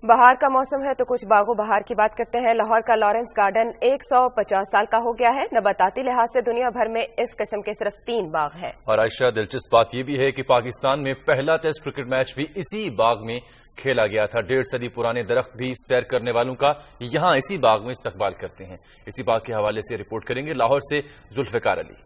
बहार का मौसम है तो कुछ बागों बहार की बात करते हैं। लाहौर का लॉरेंस गार्डन 150 साल का हो गया है। नबाताती लिहाज से दुनिया भर में इस किस्म के सिर्फ 3 बाग हैं। और आयशा, दिलचस्प बात यह भी है कि पाकिस्तान में पहला टेस्ट क्रिकेट मैच भी इसी बाग में खेला गया था। 1.5 सदी पुराने दरख्त भी सैर करने वालों का यहां इसी बाग में इस्तकबाल करते हैं। इसी बाग के हवाले से रिपोर्ट करेंगे लाहौर से Zulfiqar Ali.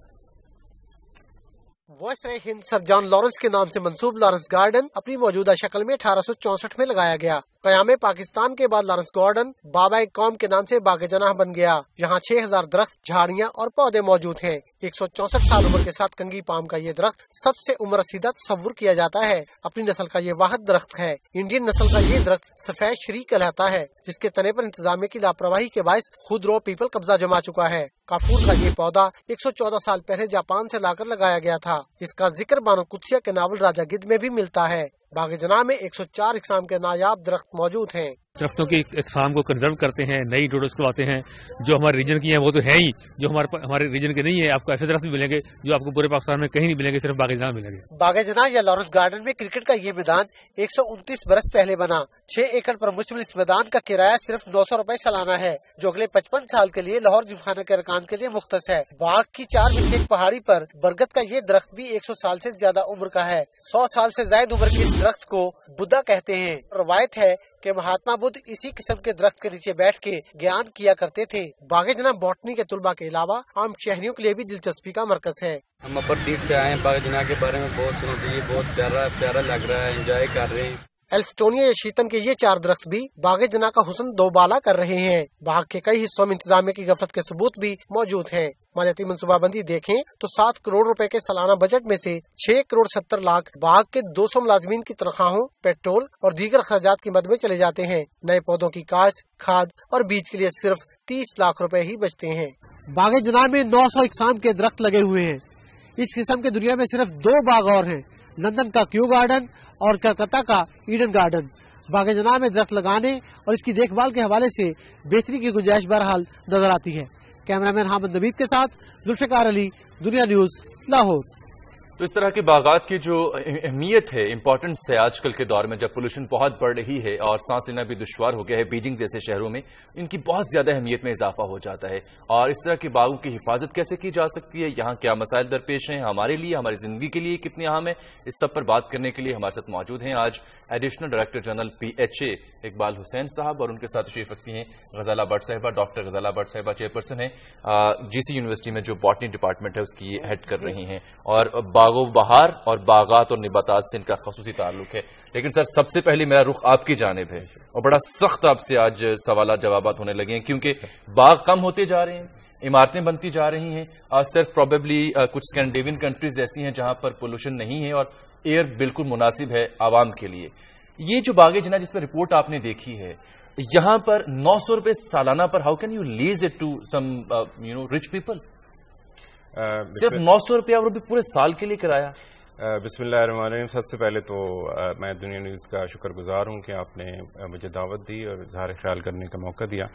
Viceroy Hind sir John Lawrence के नाम से मंसूब लॉरेंस गार्डन अपनी मौजूदा शक्ल में 1864 में लगाया गया। क़याम पाकिस्तान के बाद लॉरेंस गार्डन बाबा कौम के नाम से बाग जनाह बन गया। यहाँ 6000 दरख्त, झाड़ियाँ और पौधे मौजूद हैं। 164 साल उम्र के साथ कंगी पाम का ये दरख्त सबसे उम्र रसीदा तस्वुर किया जाता है। अपनी नस्ल का ये वाहिद दरख्त है। इंडियन नस्ल का ये दरख्त सफेद शरी कहलाता है, जिसके तने पर इंतजामिया की लापरवाही के बायस खुद रो पीपल कब्जा जमा चुका है। काफूर का ये पौधा 114 साल पहले जापान से लाकर लगाया गया था। इसका जिक्र बानो कुत्सिया के नावल राजा गिद्ध में भी मिलता है। बाग जनाह में 104 इकसाम के नायाब दरख्त मौजूद हैं। दरख्तों की इकसाम को कंजर्व करते हैं, नई इंट्रोड्यूस करवाते हैं। जो हमारे रीजन की हैं वो तो है ही, जो हमारे रीजन के नहीं है। आपको ऐसे दरख्त भी मिलेंगे जो आपको पूरे पाकिस्तान में कहीं नहीं मिलेंगे, सिर्फ बाग जनाह मिलेंगे। बाग जनाह या लॉरेंस गार्डन में क्रिकेट का ये मैदान 129 बरस पहले बना। 6 एकड़ पर मुश्तमिल इस मैदान का किराया सिर्फ 900 रुपए सालाना है, जो अगले 55 साल के लिए लाहौर जिमखाना के अरकान के लिए मुख्तस है। बाग की 4 मील की एक पहाड़ी पर बरगद का ये दरख्त भी 100 साल से ज्यादा उम्र का है। 100 साल से ज्यादा उम्र के इस दरख्त को बुद्धा कहते हैं। रवायत है कि महात्मा बुद्ध इसी किस्म के दरख्त के नीचे बैठ के ज्ञान किया करते थे। बाग जनाह बॉटनी के तुलबा के अलावा आम शहरियों के लिए भी दिलचस्पी का मरकज है। हम अपर तीर्थ से आए हैं। बाग जनाह के बारे में बहुत सुना था, ये बहुत प्यारा लग रहा है, एंजॉय कर रहे हैं। एल्स्टोनिया या शीतम के ये 4 दरख्त भी बाग जनाह का हुस्न दोबाला कर रहे हैं। बाग के कई हिस्सों में इंतजामिया की गफलत के सबूत भी मौजूद हैं। मालियाती मनसूबाबंदी देखें तो 7 करोड़ रुपए के सालाना बजट में से 6 करोड़ 70 लाख बाग के 200 मुलाजमीन की तनख्वाहों, पेट्रोल और दीगर अखराजात की मद में चले जाते हैं। नए पौधों की काश्त, खाद और बीज के लिए सिर्फ 30 लाख रुपए ही बचते हैं। बाग जनाह में 900 इकसाम के दरख्त लगे हुए हैं। इस किस्म के दुनिया में सिर्फ 2 बाग और हैं, लंदन का क्यू गार्डन और कलकत्ता का ईडन गार्डन। बाग जनाह में दरख्त लगाने और इसकी देखभाल के हवाले से बेहतरी की गुंजाइश बहरहाल नजर आती है। कैमरामैन हामिद नवीद के साथ जुल्फिकार अली, दुनिया न्यूज, लाहौर। तो इस तरह के बागात की जो अहमियत है, इंपॉर्टेंस है आजकल के दौर में जब पोल्यूशन बहुत बढ़ रही है और सांस लेना भी दुश्वार हो गया है, बीजिंग जैसे शहरों में इनकी बहुत ज्यादा अहमियत में इजाफा हो जाता है। और इस तरह के बागों की हिफाजत कैसे की जा सकती है, यहाँ क्या मसाइल दरपेश हैं हमारे लिए, हमारी जिंदगी के लिए कितनी अहम है, इस सब पर बात करने के लिए हमारे साथ मौजूद हैं आज additional director general PHA Iqbal Hussain साहब, और उनके साथ तशरीफ रखती हैं गजाला भट्ट साहिबा, डॉक्टर गजाला भट्ट साहिबा चेयरपर्सन है GC यूनिवर्सिटी में जो बॉटनी डिपार्टमेंट है उसकी हेड कर रही हैं, और बागो बहार और बागात और निबातात से इनका खसूसी ताल्लुक है। लेकिन सर, सबसे पहले मेरा रुख आपकी जानिब है और बड़ा सख्त आपसे आज सवाल जवाबात होने लगे हैं, क्योंकि बाग कम होते जा रहे हैं, इमारतें बनती जा रही हैं, और सिर्फ प्रोबेबली कुछ स्कैंडिनेवियन कंट्रीज ऐसी हैं जहां पर पोल्यूशन नहीं है और एयर बिल्कुल मुनासिब है आवाम के लिए। ये जो बाग जनाह जिस पर रिपोर्ट आपने देखी है, यहां पर 900 रुपए सालाना पर how can you lease it to some rich people? सिर्फ 900 रुपया और भी पूरे साल के लिए किराया। बिस्मिल्लाहिर्रहमानिर्रहीम। सबसे पहले तो मैं दुनिया न्यूज़ का शुक्रगुजार हूं कि आपने मुझे दावत दी और इज़हार ख्याल करने का मौका दिया।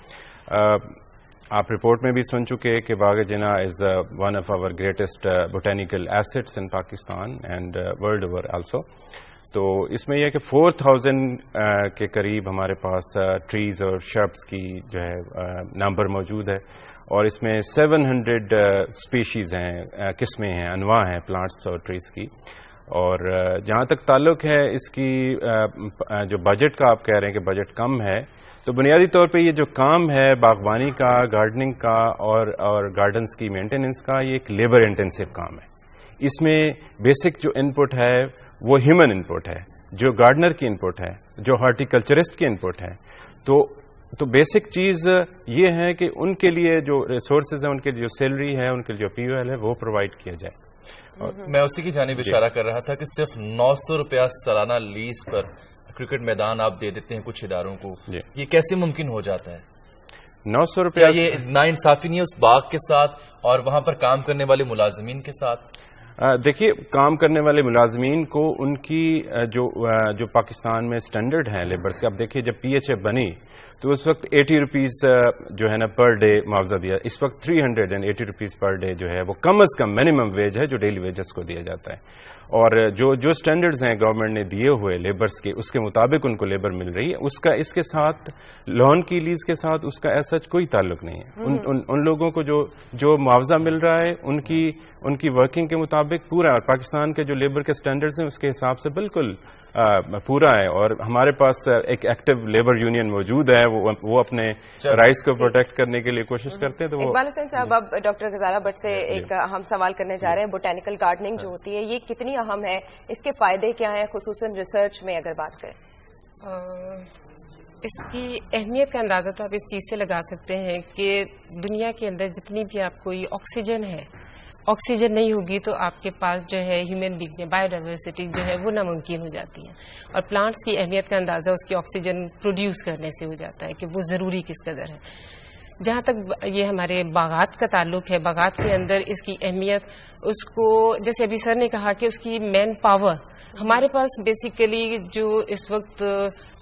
आप रिपोर्ट में भी सुन चुके हैं कि Bagh Jinnah is one of our greatest botanical assets in Pakistan and world over also. तो इसमें यह कि 4000 के करीब हमारे पास ट्रीज़ और शर्ब्स की जो है नंबर मौजूद है, और इसमें 700 स्पीशीज़ हैं, किस्में हैं, अनवा हैं प्लांट्स और ट्रीज़ की। और जहाँ तक ताल्लुक है इसकी जो बजट का आप कह रहे हैं कि बजट कम है, तो बुनियादी तौर पे ये जो काम है बागवानी का, गार्डनिंग का और गार्डन्स की मेंटेनेंस का, ये एक लेबर इंटेंसिव काम है। इसमें बेसिक जो इनपुट है वो ह्यूमन इनपुट है, जो गार्डनर की इनपुट है, जो हॉर्टिकल्चरिस्ट की इनपुट है। तो बेसिक चीज ये है कि उनके लिए जो रिसोर्सेज है, उनके जो सैलरी है, उनके जो POL है वो प्रोवाइड किया जाए। और मैं उसी की जानिब इशारा कर रहा था कि सिर्फ 900 रुपया सालाना लीज पर क्रिकेट मैदान आप दे देते हैं कुछ इदारों को, ये कैसे मुमकिन हो जाता है? 900 रुपया ये नाइंसाफी नहीं है उस बाग के साथ और वहां पर काम करने वाले मुलाजमीन के साथ? देखिए, काम करने वाले मुलाजमीन को उनकी जो पाकिस्तान में स्टैंडर्ड है लेबर से, अब देखिए जब PHA बनी تو اس وقت 80 روپیز جو ہے نا پر ڈے معاوضہ دیا. اس وقت 380 روپیز پر ڈے جو ہے وہ کم از کم منیمم ویج ہے جو ڈیلی ویجز کو دیا جاتا ہے. اور جو اسٹینڈرڈز ہیں گورنمنٹ نے دیے ہوئے لیبرز کے, اس کے مطابق ان کو لیبر مل رہی ہے. اس کا اس کے ساتھ لون کی لیز کے ساتھ اس کا ایسا کوئی تعلق نہیں ہے. ان لوگوں کو جو معاوضہ مل رہا ہے ان کی ورکنگ کے مطابق پورا, اور پاکستان کے جو لیبر کے اسٹینڈرڈز ہیں اس کے حساب سے بالکل پورا ہے. اور ہمارے پاس ایک ایکٹیو لیبر یونین موجود ہے, وہ اپنے رائٹس کو پروٹیکٹ کرنے کے لیے کوشش کرتے ہیں. تو اقبال حسین صاحب, اب ڈاکٹر غزالہ بٹ سے ایک اہم سوال کرنے جا رہے ہیں. بوٹینیکل گارڈننگ جو ہوتی ہے یہ کتنی اہم ہے, اس کے فائدے کیا ہیں, خصوصاً ریسرچ میں اگر بات کریں؟ اس کی اہمیت کا اندازہ تو آپ اس چیز سے لگا سکتے ہیں کہ دنیا کے اندر جتنی بھی آپ کو یہ آکسیجن ہے, آکسیجن نہیں ہوگی تو آپ کے پاس جو ہے ہیومن بینگ بایو ڈائیورسٹی جو ہے وہ ناممکن ہو جاتی ہے. اور پلانٹس کی اہمیت کا اندازہ اس کی آکسیجن پروڈیوس کرنے سے ہو جاتا ہے کہ وہ ضروری کس قدر ہے. جہاں تک یہ ہمارے باغات کا تعلق ہے, باغات کے اندر اس کی اہمیت, اس کو جیسے ابھی سر نے کہا کہ اس کی مین پاور, ہمارے پاس بیسیکلی جو اس وقت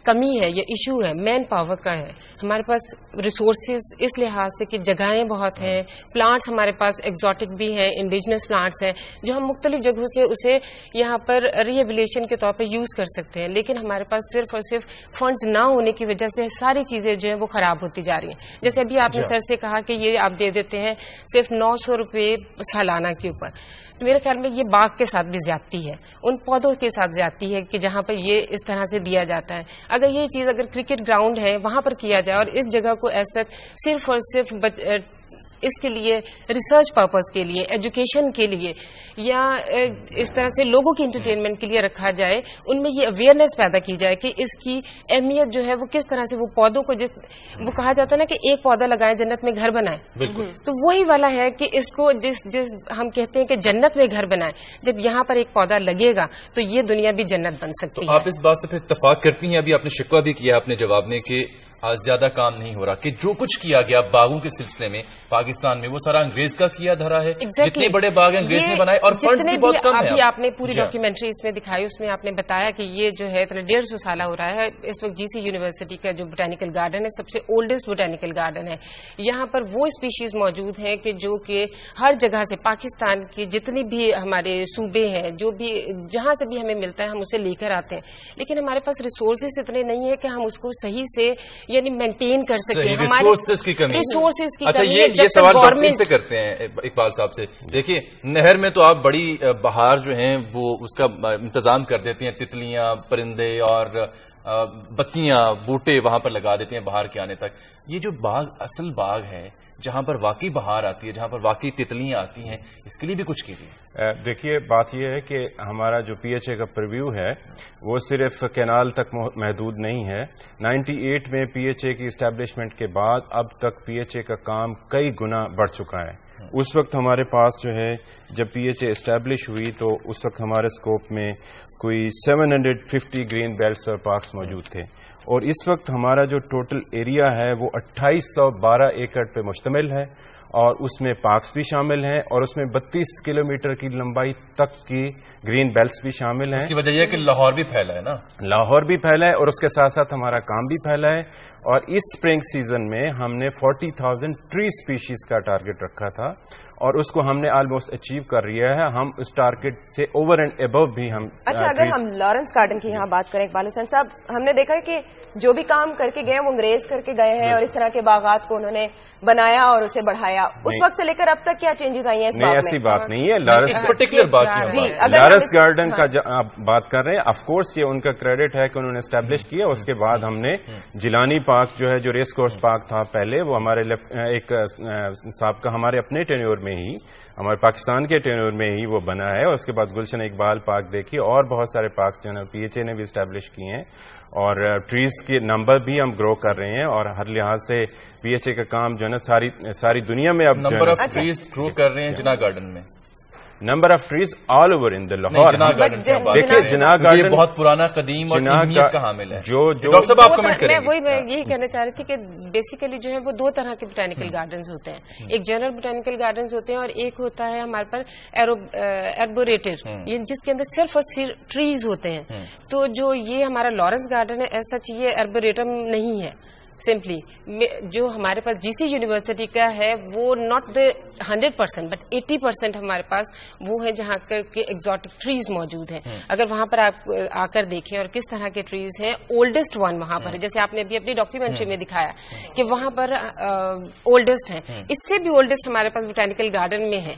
کمی ہے یا ایشو ہے مین پاور کا ہے. ہمارے پاس ریسورسز اس لحاظ سے کہ جگہیں بہت ہیں, پلانٹس ہمارے پاس ایگزاٹک بھی ہیں, انڈیجنس پلانٹس ہیں جو ہم مختلف جگہوں سے اسے یہاں پر ری ایبلیشن کے طور پہ یوز کر سکتے ہیں. لیکن ہمارے پاس صرف اور صرف فنڈز نہ ہونے کی وجہ سے ساری چیزیں جو ہیں وہ خراب ہوتی جا رہی ہیں. جیسے ابھی آپ نے سر سے کہا کہ یہ آپ دے دیتے ہیں صرف 900 روپے سالانہ کے اوپر. تو میرے خیال میں یہ باغ کے ساتھ بھی زیادتی ہے, ان پودوں کے ساتھ زیادتی ہے کہ جہاں پر یہ اس طرح سے دیا جاتا ہے. اگر یہ چیز اگر کرکٹ گراؤنڈ ہے وہاں پر کیا جائے اور اس جگہ کو ایسا صرف اور صرف اس کے لیے ریسرچ پرپز کے لیے, ایجوکیشن کے لیے یا اس طرح سے لوگوں کی انٹرٹینمنٹ کے لیے رکھا جائے, ان میں یہ اویئرنیس پیدا کی جائے کہ اس کی اہمیت جو ہے وہ کس طرح سے, وہ پودوں کو وہ کہا جاتا ہے نا کہ ایک پودا لگائیں جنت میں گھر بنائیں, تو وہی والا ہے کہ اس کو جس ہم کہتے ہیں کہ جنت میں گھر بنائیں, جب یہاں پر ایک پودا لگے گا تو یہ دنیا بھی جنت بن سکتی ہے. آپ اس بات سے پھر اتفاق کرتی ہیں, ابھی آپ نے شکوہ بھی کیا اپنے جواب میں کہ زیادہ کام نہیں ہو رہا, کہ جو کچھ کیا گیا باغوں کے سلسلے میں پاکستان میں وہ سارا انگریز کا کیا دھرا ہے. جتنے بڑے باغ انگریز نے بنائے اور فنڈز بھی بہت کم ہیں. ابھی آپ نے پوری ڈاکیومنٹری اس میں دکھائی, اس میں آپ نے بتایا کہ یہ جو ہے 150 سالہ ہو رہا ہے. اس وقت جی سی یونیورسٹی کا جو بوٹینیکل گارڈن ہے سب سے اولڈسٹ بوٹینیکل گارڈن ہے. یہاں پر وہ اسپیشیز موجود ہیں کہ جو کہ ہر جگہ سے, پاکستان کی جتنی بھی ہمارے صوبے ہیں, جو بھی جہاں سے بھی ہمیں ملتا ہے ہم اسے لے کر آتے ہیں. لیکن ہمارے پاس ریسورسز اتنے نہیں ہے کہ ہم اس کو صحیح سے یعنی مینٹین کر سکتے ہیں. ریسورسز کی کمی. اچھا, یہ سوال گورنمنٹ سے کرتے ہیں اقبال صاحب سے. دیکھیے نہر میں تو آپ بڑی بہار جو ہیں وہ اس کا انتظام کر دیتی ہیں, تتلیاں, پرندے اور بتیاں, بوٹے وہاں پر لگا دیتے ہیں بہار کے آنے تک. یہ جو باغ اصل باغ ہے جہاں پر واقعی بہار آتی ہے, جہاں پر واقعی تتلیاں آتی ہیں, اس کے لیے بھی کچھ کیجیے. دیکھیے بات یہ ہے کہ ہمارا جو پی ایچ اے کا پریویو ہے وہ صرف کینال تک محدود نہیں ہے. 98 میں پی ایچ اے کی اسٹیبلشمنٹ کے بعد اب تک پی ایچ اے کا کام کئی گنا بڑھ چکا ہے. اس وقت ہمارے پاس جو ہے جب پی ایچ اے اسٹیبلش ہوئی تو اس وقت ہمارے اسکوپ میں کوئی 750 گرین بیلٹس اور پارکس موجود تھے, اور اس وقت ہمارا جو ٹوٹل ایریا ہے وہ 2812 ایکڑ پہ مشتمل ہے, اور اس میں پارکس بھی شامل ہیں, اور اس میں 32 کلومیٹر کی لمبائی تک کی گرین بیلٹس بھی شامل ہیں. اس کی وجہ یہ ہے کہ لاہور بھی پھیلا ہے نا, لاہور بھی پھیلا ہے اور اس کے ساتھ ساتھ ہمارا کام بھی پھیلا ہے. اور اس اسپرنگ سیزن میں ہم نے 40,000 ٹری اسپیشیز کا ٹارگٹ رکھا تھا, اور اس کو ہم نے آلموسٹ اچیو کر رہا ہے. ہم اس ٹارگٹ سے اوور اینڈ ابو بھی ہم. اچھا, اگر ہم لارنس گارڈن کی یہاں بات کریں اقبال حسین صاحب, ہم نے دیکھا کہ جو بھی کام کر کے گئے وہ انگریز کر کے گئے ہیں, اور اس طرح کے باغات کو انہوں نے بنایا اور اسے بڑھایا. اس وقت سے لے کر اب تک کیا چینجز آئی ہیں اس بات میں؟ ایسی بات نہیں ہے. لارنس گارڈن کا آپ بات کر رہے ہیں, آف کورس یہ ان کا کریڈٹ ہے کہ انہوں نے اسٹیبلش کیا. اس کے بعد ہم نے جیلانی پارک جو ہے, جو ریس کورس پارک تھا پہلے, وہ ہمارے ایک سابقہ ہمارے اپنے ٹینیور میں ہی, ہمارے پاکستان کے ٹینور میں ہی وہ بنا ہے. اور اس کے بعد گلشن اقبال پارک دیکھیے, اور بہت سارے پارکس جو ہے پی ایچ اے نے بھی اسٹیبلش کیے ہیں, اور ٹریز کے نمبر بھی ہم گرو کر رہے ہیں. اور ہر لحاظ سے پی ایچ اے کا کام جو ہے نا ساری دنیا میں اب نمبر آف ٹریز گرو کر رہے ہیں. جناح گارڈن میں number of trees all over in the Lahore. دیکھیے جناح گارڈن بہت پرانا قدیم اور اہمیت کا حامل ہے. میں یہی کہنا چاہ رہی تھی کہ بیسیکلی جو ہے وہ دو طرح کے بوٹینیکل گارڈنز ہوتے ہیں. ایک جنرل بوٹینیکل گارڈنز ہوتے ہیں, اور ایک ہوتا ہے ہمارے پر ایربوریٹر, جس کے اندر صرف اور صرف ٹریز ہوتے ہیں. تو جو یہ ہمارا لارنس گارڈن ہے ایسا چاہیے ایربوریٹم نہیں ہے, सिंपली जो हमारे पास जीसी यूनिवर्सिटी का है वो नॉट द 100% बट 80% हमारे पास वो है जहाँ के एग्जॉटिक ट्रीज मौजूद हैं। अगर वहां पर आप आकर देखें और किस तरह के ट्रीज हैं, ओल्डेस्ट वन वहां पर है, जैसे आपने अभी अपनी डॉक्यूमेंट्री में दिखाया कि वहां पर ओल्डेस्ट है, इससे भी ओल्डेस्ट हमारे पास बोटेनिकल गार्डन में है।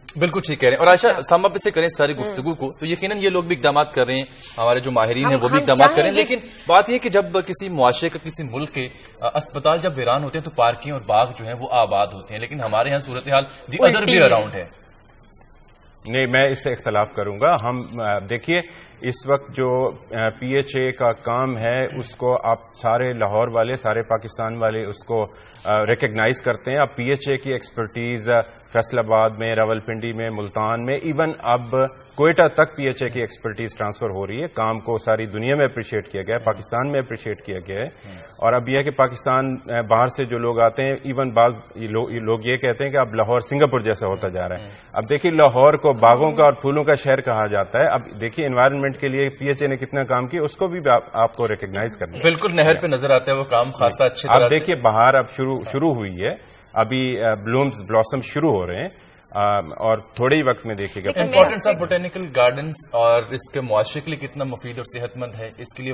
बिल्कुल ठीक कह रहे हैं। और आयशा, सम अप से करें सारी गुफ्तगू को, तो यकीनन ये लोग भी इकदाम कर रहे हैं, हमारे जो माहिरीन हैं वो भी इकदाम कर रहे हैं, लेकिन बात यह कि जब किसी मुआशरे का, किसी मुल्क के अस्पताल जब वीरान होते हैं तो पार्किंग और बाग जो है वो आबाद होते हैं, लेकिन हमारे यहाँ सूरत हाल दी अदर भी अराउंड है। नहीं, मैं इससे इख्तलाफ करूंगा। हम देखिए, इस वक्त जो पीएचए का काम है उसको आप सारे लाहौर वाले, सारे पाकिस्तान वाले उसको रिकग्नाइज करते हैं। अब पीएचए की एक्सपर्टीज फैसलाबाद में, रावलपिंडी में, मुल्तान में, इवन अब कोयटा तक पीएचए की एक्सपर्टीज ट्रांसफर हो रही है। काम को सारी दुनिया में अप्रिशिएट किया गया है, पाकिस्तान में अप्रिशिएट किया गया है। और अब यह है कि पाकिस्तान बाहर से जो लोग आते हैं, इवन बाज लोग ये कहते हैं कि अब लाहौर सिंगापुर जैसा होता जा रहा है। अब देखिए, लाहौर को बागों का और फूलों का शहर कहा जाता है। अब देखिए, एनवायरनमेंट के लिए पीएचए ने कितना काम किया, उसको भी आपको रिकग्नाइज करना है। बिल्कुल, नहर पे नजर आता है वो काम खासा अच्छे तरह। अब देखिए, बाहर अब शुरू हुई है, अभी ब्लूम्स ब्लॉसम शुरू हो रहे हैं, और थोड़े ही वक्त में देखिएगा। इंपॉर्टेंस ऑफ बोटेनिकल गार्डन्स और इसके मुआशरे के लिए कितना मुफीद और सेहतमंद है, इसके लिए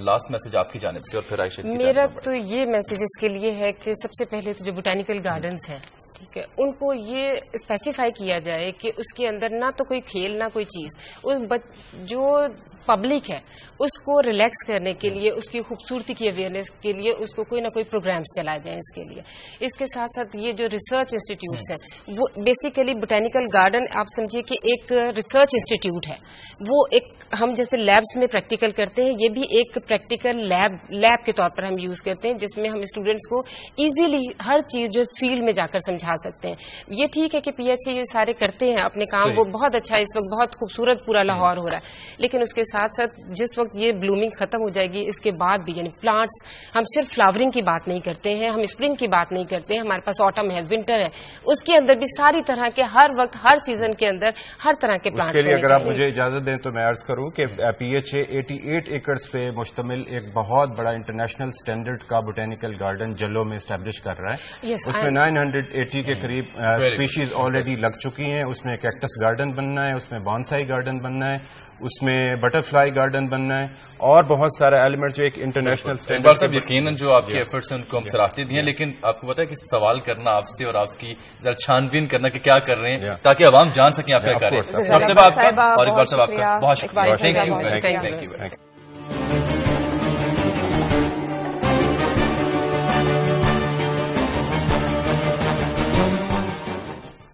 लास्ट मैसेज आपकी जानिब से और फिर आयशा की। मेरा तो ये मैसेज इसके लिए है कि सबसे पहले तो जो बोटेनिकल गार्डन्स हैं, ठीक है, उनको ये स्पेसिफाई किया जाए कि उसके अंदर ना तो कोई खेल ना कोई चीज, जो पब्लिक है उसको रिलैक्स करने के लिए, उसकी खूबसूरती की अवेयरनेस के लिए उसको कोई ना कोई प्रोग्राम्स चलाए जाएं इसके लिए। इसके साथ साथ ये जो रिसर्च इंस्टीट्यूट्स हैं, वो बेसिकली बोटेनिकल गार्डन आप समझिए कि एक रिसर्च इंस्टीट्यूट है। वो एक हम जैसे लैब्स में प्रैक्टिकल करते हैं, ये भी एक प्रैक्टिकल लैब के तौर पर हम यूज करते हैं, जिसमें हम स्टूडेंट्स को इजीली हर चीज जो फील्ड में जाकर समझा सकते हैं। ये ठीक है कि पीएचए ये सारे करते हैं अपने काम, वो बहुत अच्छा है, इस वक्त बहुत खूबसूरत पूरा लाहौर हो रहा है, लेकिन उसके साथ साथ जिस वक्त ये ब्लूमिंग खत्म हो जाएगी, इसके बाद भी यानी प्लांट्स, हम सिर्फ फ्लावरिंग की बात नहीं करते हैं, हम स्प्रिंग की बात नहीं करते हैं, हमारे पास ऑटम है, विंटर है, उसके अंदर भी सारी तरह के हर वक्त हर सीजन के अंदर हर तरह के प्लांट्स। उसके लिए अगर आप मुझे इजाजत दें तो मैं अर्ज करूं कि पीएचए 88 एकड़्स पे मुश्तमिल एक बहुत बड़ा इंटरनेशनल स्टैंडर्ड का बोटेनिकल गार्डन जल्लो में स्टैब्लिश कर रहा है। उसमें 980 के करीब स्पीशीज ऑलरेडी लग चुकी हैं। उसमें कैक्टस गार्डन बनना है, उसमें बॉन्साई गार्डन बनना है, उसमें बटरफ्लाई गार्डन बनना है, और बहुत सारा एलिमेंट जो एक इंटरनेशनल स्टैंडर्ड से। यकीनन जो आपके एफर्ट्स हैं उनको हम सराहते भी हैं, लेकिन आपको पता है कि सवाल करना आपसे और आपकी छानबीन करना कि क्या कर रहे हैं, ताकि आवाम जान सकें आप क्या कर रहे हैं। डॉक्टर साहब आपका और इकबाल साहब आपका बहुत शुक्रिया। Thank you.